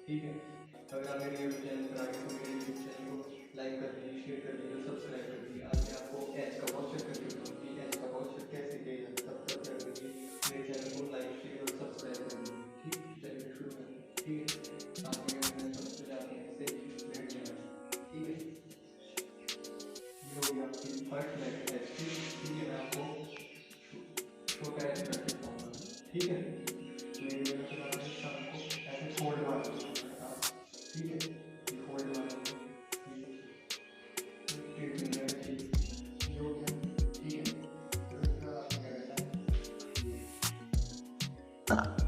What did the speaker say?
ठीक है। अगर आप मेरे यूट्यूब चैनल पर आगे तो मेरे यूट्यूब चैनल को लाइक कर दीजिए, शेयर कर दीजिए, सब्सक्राइब कर दीजिए। आज मैं आपको एच का पोस्चर करके बताऊँ कि एच का पोस्चर कैसे किया जाता है। सब्सक्राइब कर दीजिए, मेरे चैनल को लाइक शेयर और सब्सक्राइब कर दीजिए। ठीक, चलिए शुरू करते हैं। ठीक है, आपके में सबसे जाते हैं से बैठ जाना। ठीक है, ये हो गया आपकी फर्स्ट लेग है। ठीक है, मैं आपको छोटा एच करके बताऊँगा। ठीक है, मेरे वीडियो के बाद शाम को ऐसे फोल्ड मार दीजिए। ठीक है, ये फोल्ड मार दीजिए। पेट में रखिए, ये हो गया। ठीक है, फिर उसके बाद आपने क्या करना है,